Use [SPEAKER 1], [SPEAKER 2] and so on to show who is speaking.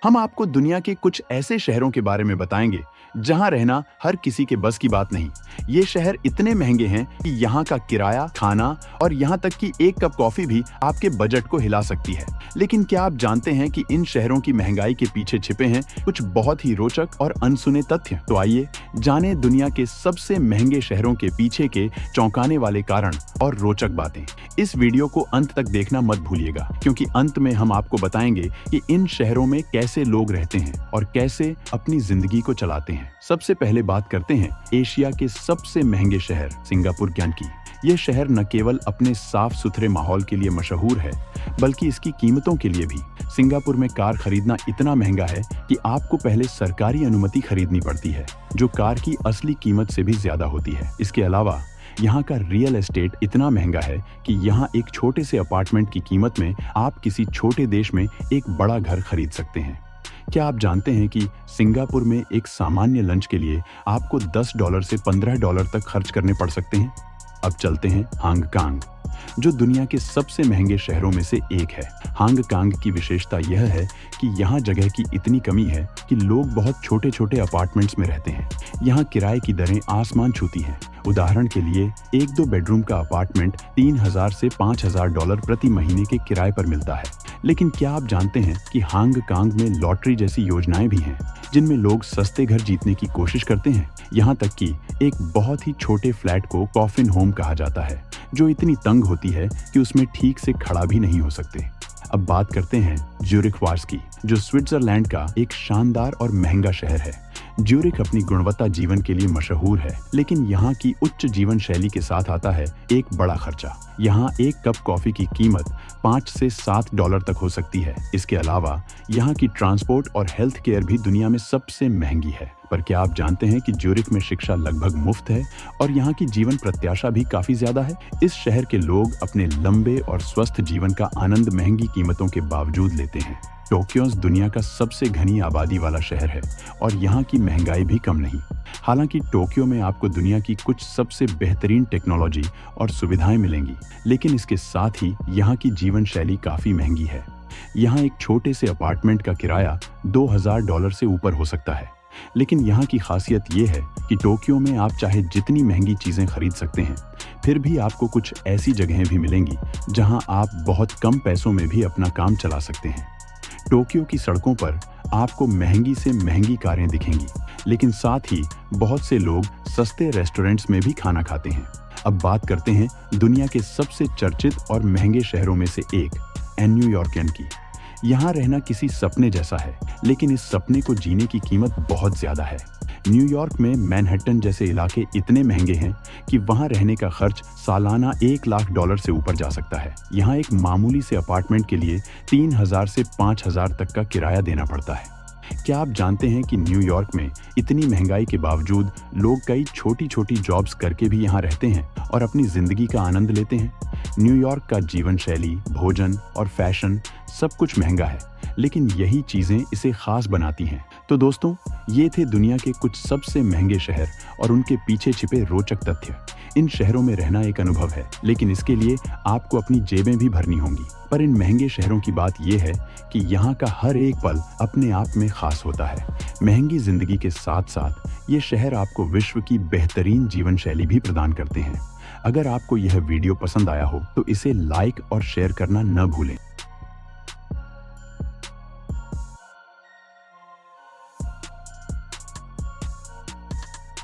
[SPEAKER 1] हम आपको दुनिया के कुछ ऐसे शहरों के बारे में बताएंगे जहां रहना हर किसी के बस की बात नहीं। ये शहर इतने महंगे हैं कि यहाँ का किराया, खाना और यहाँ तक कि एक कप कॉफी भी आपके बजट को हिला सकती है। लेकिन क्या आप जानते हैं कि इन शहरों की महंगाई के पीछे छिपे हैं कुछ बहुत ही रोचक और अनसुने तथ्य? तो आइए जाने दुनिया के सबसे महंगे शहरों के पीछे के चौंकाने वाले कारण और रोचक बातें। इस वीडियो को अंत तक देखना मत भूलिएगा, क्योंकि अंत में हम आपको बताएंगे कि इन शहरों में कैसे लोग रहते हैं और कैसे अपनी जिंदगी को चलाते हैं। सबसे पहले बात करते हैं एशिया के सबसे महंगे शहर सिंगापुर की। ये शहर न केवल अपने साफ सुथरे माहौल के लिए मशहूर है, बल्कि इसकी कीमतों के लिए भी। सिंगापुर में कार खरीदना इतना महंगा है कि आपको पहले सरकारी अनुमति खरीदनी पड़ती है, जो कार की असली कीमत से भी ज्यादा होती है। इसके अलावा यहाँ का रियल एस्टेट इतना महंगा है कि यहाँ एक छोटे से अपार्टमेंट की कीमत में आप किसी छोटे देश में एक बड़ा घर खरीद सकते हैं। क्या आप जानते हैं कि सिंगापुर में एक सामान्य लंच के लिए आपको $10 से $15 तक खर्च करने पड़ सकते हैं? अब चलते हैं हांगकांग, जो दुनिया के सबसे महंगे शहरों में से एक है। हांगकांग की विशेषता यह है कि यहाँ जगह की इतनी कमी है कि लोग बहुत छोटे छोटे अपार्टमेंट्स में रहते हैं। यहाँ किराए की दरें आसमान छूती हैं। उदाहरण के लिए 1-2 बेडरूम का अपार्टमेंट $3000 से $5000 प्रति महीने के किराए पर मिलता है। लेकिन क्या आप जानते हैं कि हांगकांग में लॉटरी जैसी योजनाएं भी हैं, जिनमें लोग सस्ते घर जीतने की कोशिश करते हैं? यहाँ तक कि एक बहुत ही छोटे फ्लैट को कॉफिन होम कहा जाता है, जो इतनी तंग होती है कि उसमें ठीक से खड़ा भी नहीं हो सकते। अब बात करते हैं ज्यूरिख की, जो स्विट्जरलैंड का एक शानदार और महंगा शहर है। ज्यूरिख अपनी गुणवत्ता जीवन के लिए मशहूर है, लेकिन यहाँ की उच्च जीवन शैली के साथ आता है एक बड़ा खर्चा। यहाँ एक कप कॉफी की कीमत $5 से $7 तक हो सकती है। इसके अलावा यहाँ की ट्रांसपोर्ट और हेल्थ केयर भी दुनिया में सबसे महंगी है। पर क्या आप जानते हैं कि ज्यूरिख में शिक्षा लगभग मुफ्त है और यहाँ की जीवन प्रत्याशा भी काफी ज्यादा है? इस शहर के लोग अपने लंबे और स्वस्थ जीवन का आनंद महंगी कीमतों के बावजूद लेते हैं। टोक्यो दुनिया का सबसे घनी आबादी वाला शहर है और यहाँ की महंगाई भी कम नहीं। हालांकि टोक्यो में आपको दुनिया की कुछ सबसे बेहतरीन टेक्नोलॉजी और सुविधाएं मिलेंगी, लेकिन इसके साथ ही यहाँ की जीवन शैली काफी महंगी है। यहाँ एक छोटे से अपार्टमेंट का किराया $2000 से ऊपर हो सकता है। लेकिन यहाँ की खासियत ये है कि टोक्यो में आप चाहे जितनी महंगी चीजें खरीद सकते हैं, फिर भी आपको कुछ ऐसी जगहें भी मिलेंगी जहाँ आप बहुत कम पैसों में भी अपना काम चला सकते हैं। टोक्यो की सड़कों पर आपको महंगी से महंगी कारें दिखेंगी, लेकिन साथ ही बहुत से लोग सस्ते रेस्टोरेंट्स में भी खाना खाते हैं। अब बात करते हैं दुनिया के सबसे चर्चित और महंगे शहरों में से एक न्यूयॉर्क की। यहाँ रहना किसी सपने जैसा है, लेकिन इस सपने को जीने की कीमत बहुत ज्यादा है। न्यूयॉर्क में मैनहट्टन जैसे इलाके इतने महंगे हैं कि वहाँ रहने का खर्च सालाना $1 लाख से ऊपर जा सकता है। यहाँ एक मामूली से अपार्टमेंट के लिए $3000 से $5000 तक का किराया देना पड़ता है। क्या आप जानते हैं कि न्यूयॉर्क में इतनी महंगाई के बावजूद लोग कई छोटी छोटी जॉब्स करके भी यहाँ रहते हैं और अपनी जिंदगी का आनंद लेते हैं? न्यूयॉर्क का जीवन शैली, भोजन और फैशन सब कुछ महंगा है, लेकिन यही चीजें इसे खास बनाती हैं। तो दोस्तों, ये थे दुनिया के कुछ सबसे महंगे शहर और उनके पीछे छिपे रोचक तथ्य। इन शहरों में रहना एक अनुभव है, लेकिन इसके लिए आपको अपनी जेबें भी भरनी होंगी। पर इन महंगे शहरों की बात यह है कि यहाँ का हर एक पल अपने आप में खास होता है। महंगी जिंदगी के साथ साथ ये शहर आपको विश्व की बेहतरीन जीवन शैली भी प्रदान करते हैं। अगर आपको यह वीडियो पसंद आया हो तो इसे लाइक और शेयर करना न भूलें।